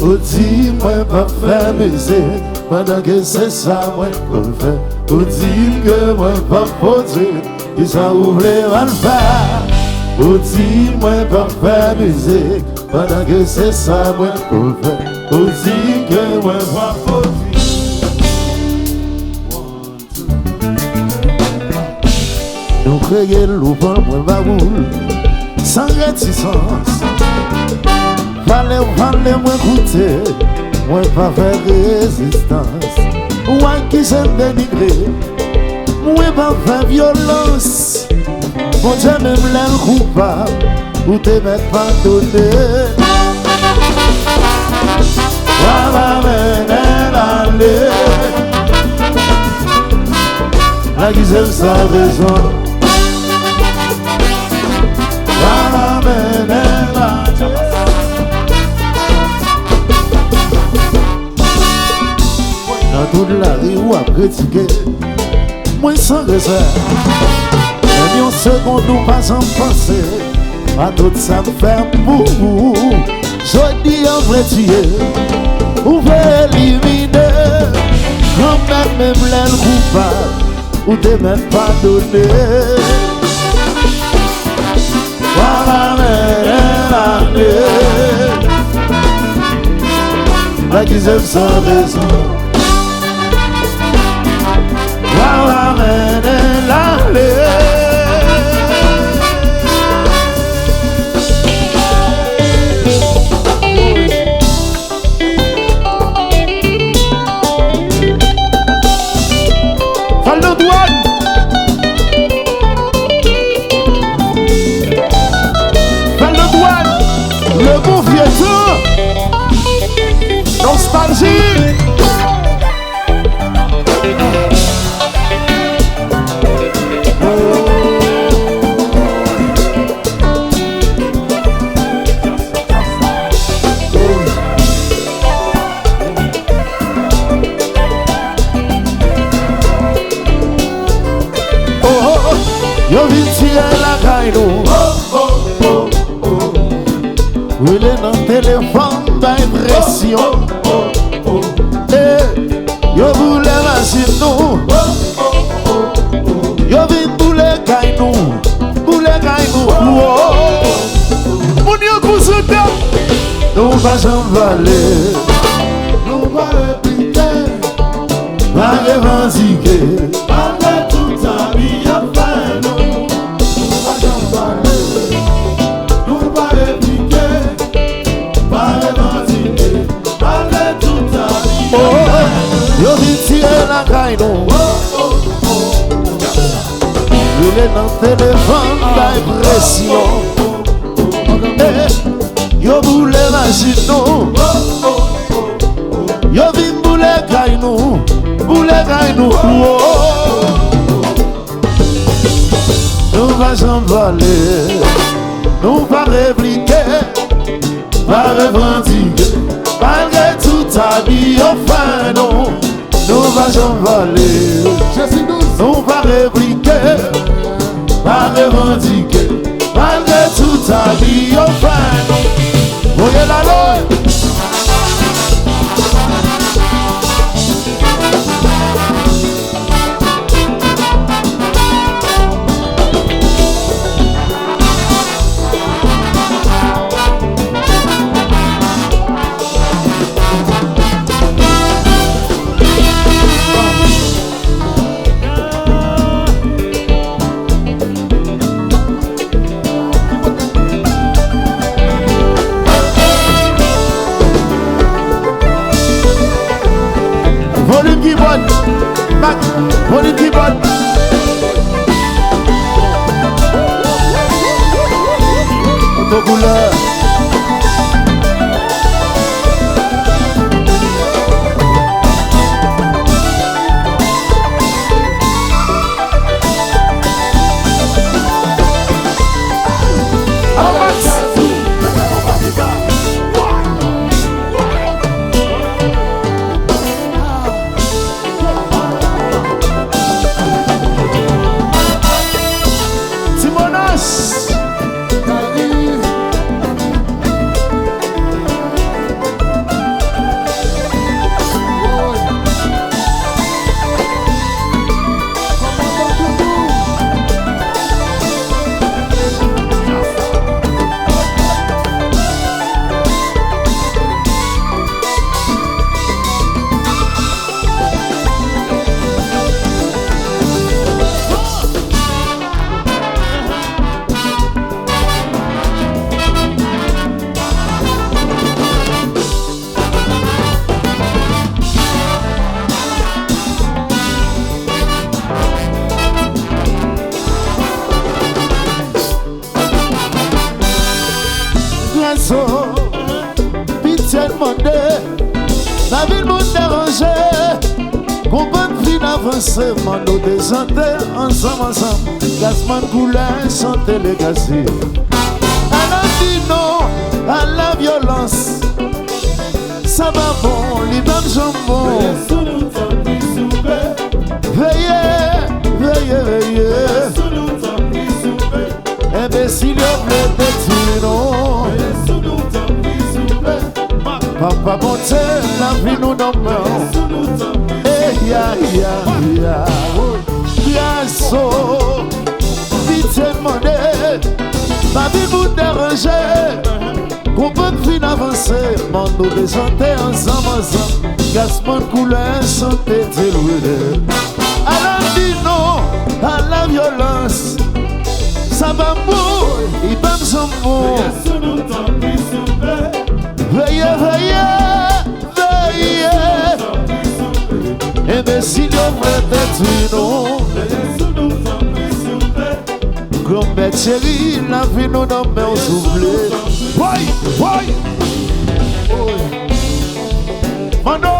Ou dis moi pas faire musique pendant que c'est ça moi qu'on fait. Ou dis que moi pas produire, qui ça ouvre à le faire. Ou dis moi pas faire musique pendant que c'est ça moi qu'on fait. Ou dis que moi pas produire. Nous créons l'ouvre moi va rouler sans réticence. Fallait moi goûter, moi pas faire résistance. Moi qui s'aime dénigrer, moi pas faire violence. Mon Dieu même l'air coupable, ou te mettre pas donné. Voilà mener aller. La qui s'aime sa raison. Voilà mener aller. Dans toute la rue où à critiquer, moi sans réserve. Même une seconde ou pas en penser, à tout ça me fait pour vous. Je dis en vrai tuer, ou éliminer. Quand même l'aile coupable, ou t'es même pas donné. Voilà l'année, la qui s'aime sans raison. Voilà l'année. Le bon vieux temps, nostalgie. Yo vin tirer la caille nous. Oui, les dans le téléphone d'impression. Yo voulez machine nous. Yo vin boule caille nous. Boule caille nous. Mon yo cousouta. Nous pas s'envaler. Nous pas répliquer. Pas revendiquer. Malgré tout ça, vie a fait nous. Nous pas s'envaler. Nous pas répliquer. Yo vin tirer la caille nous. Il est dans le téléphone d'impression. Yo boule machine nous. Yo vin boule caille nous. Boule caille nous. Nous va s'envoler. Nous va répliquer. Va revendiquer. Malgré tout ta vie, enfin non. Nous va s'envoler. Nous va répliquer. Va revendiquer. Malgré tout ta vie, enfin non. Voyez la loi. Volume keyboard, back, volume keyboard. Autocouleur. demandé, la ville m'a dérangé. Comprendre fin avancé, nous descendons ensemble. Gasman couleur, santé les gaziers. Elle a dit non à la violence. Ça va bon, les mêmes jambons. Veillez, veillez, veillez. Imbécile, on veut détruire, non. Papa, bon Dieu, la vie nous demeure. Eh, ya, ya, ya. Biasso, vite demandé. Ma vie vous déranger. Qu'on peut fin avancer. Mais nous descendons ensemble. Gaspard couleur, santé dérouillée. Elle a dit non à la violence. Ça va mourir, il va me s'envoler. Veillez, veillez, veillez. Imbécile, on veut détruire, non. Grand bête chérie, la vie nous donne mais on s'oublie. Oui, oui. Mano,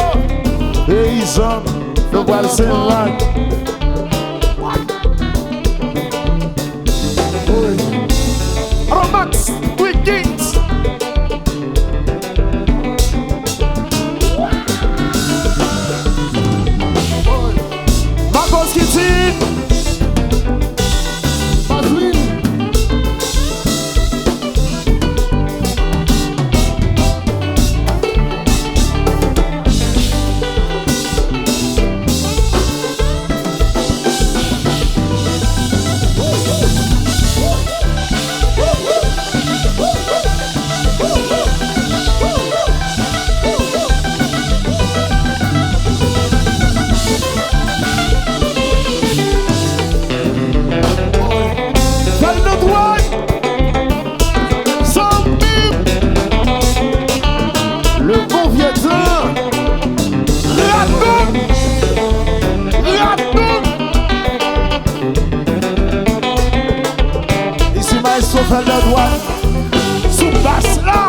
et ils ont le voile Saint-Lac. Romax, Wiggins. Marcos Kitty. Madeleine. Fait le doigt sous basse là.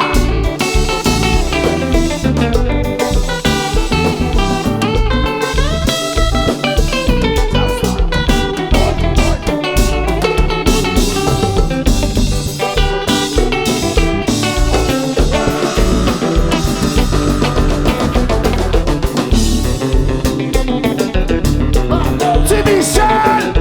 C'est Michel.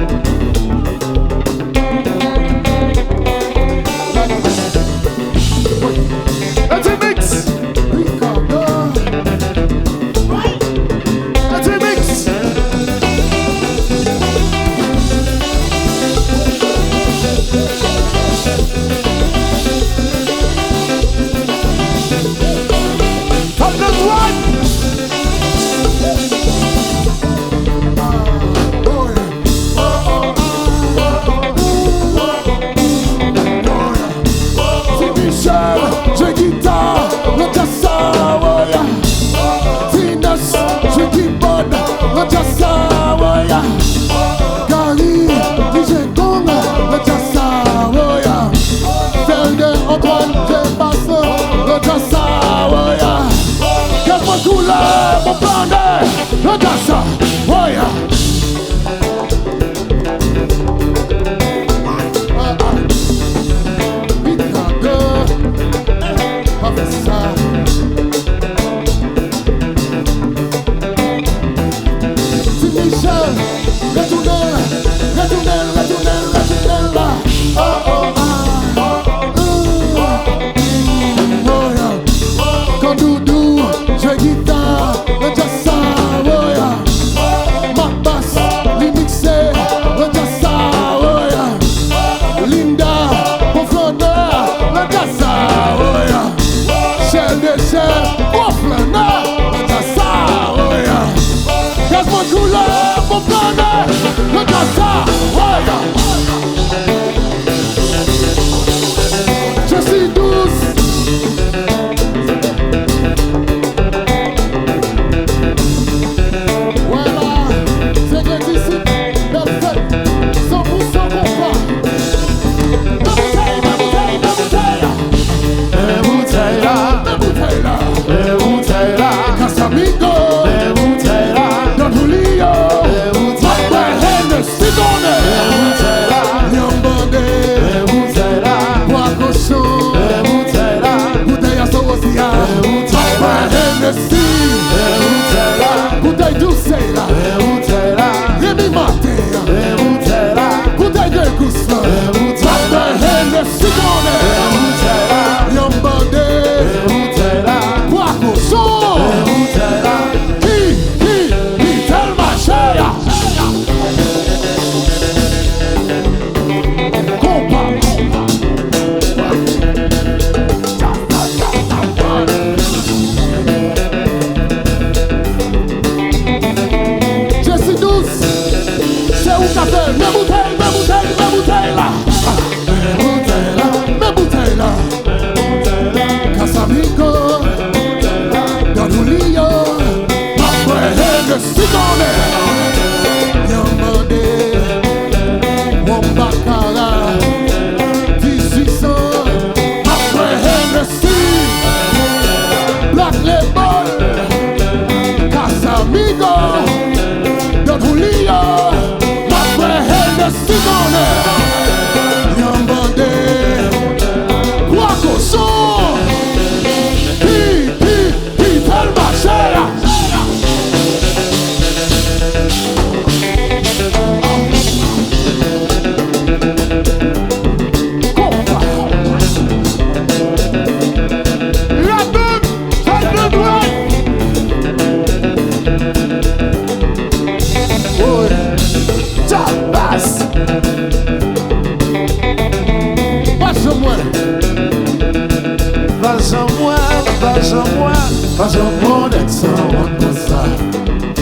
moi, pas un bon exemple de ça.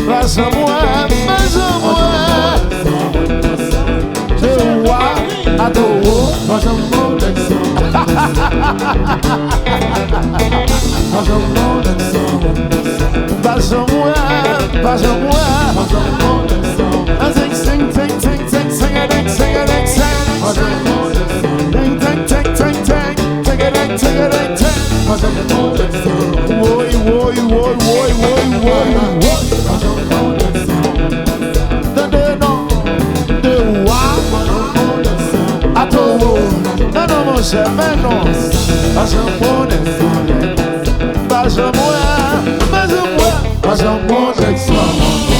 Pas un moi, je vois à dos, pas un bon exemple. Pas un bon exemple. Pas un moi, pas un moi. Sing, sing, sing, sing, sing, sing it, sing it, sing it. Ting, ting, ting, ting, ting, ting it, ting it, ting. Woi, woi, woi, woi, woi, woi, woi. De non, de wa. Ato, non, non, mon cher, mais non. Pas un bon exemple. Pas un moi, pas un moi, pas un bon exemple.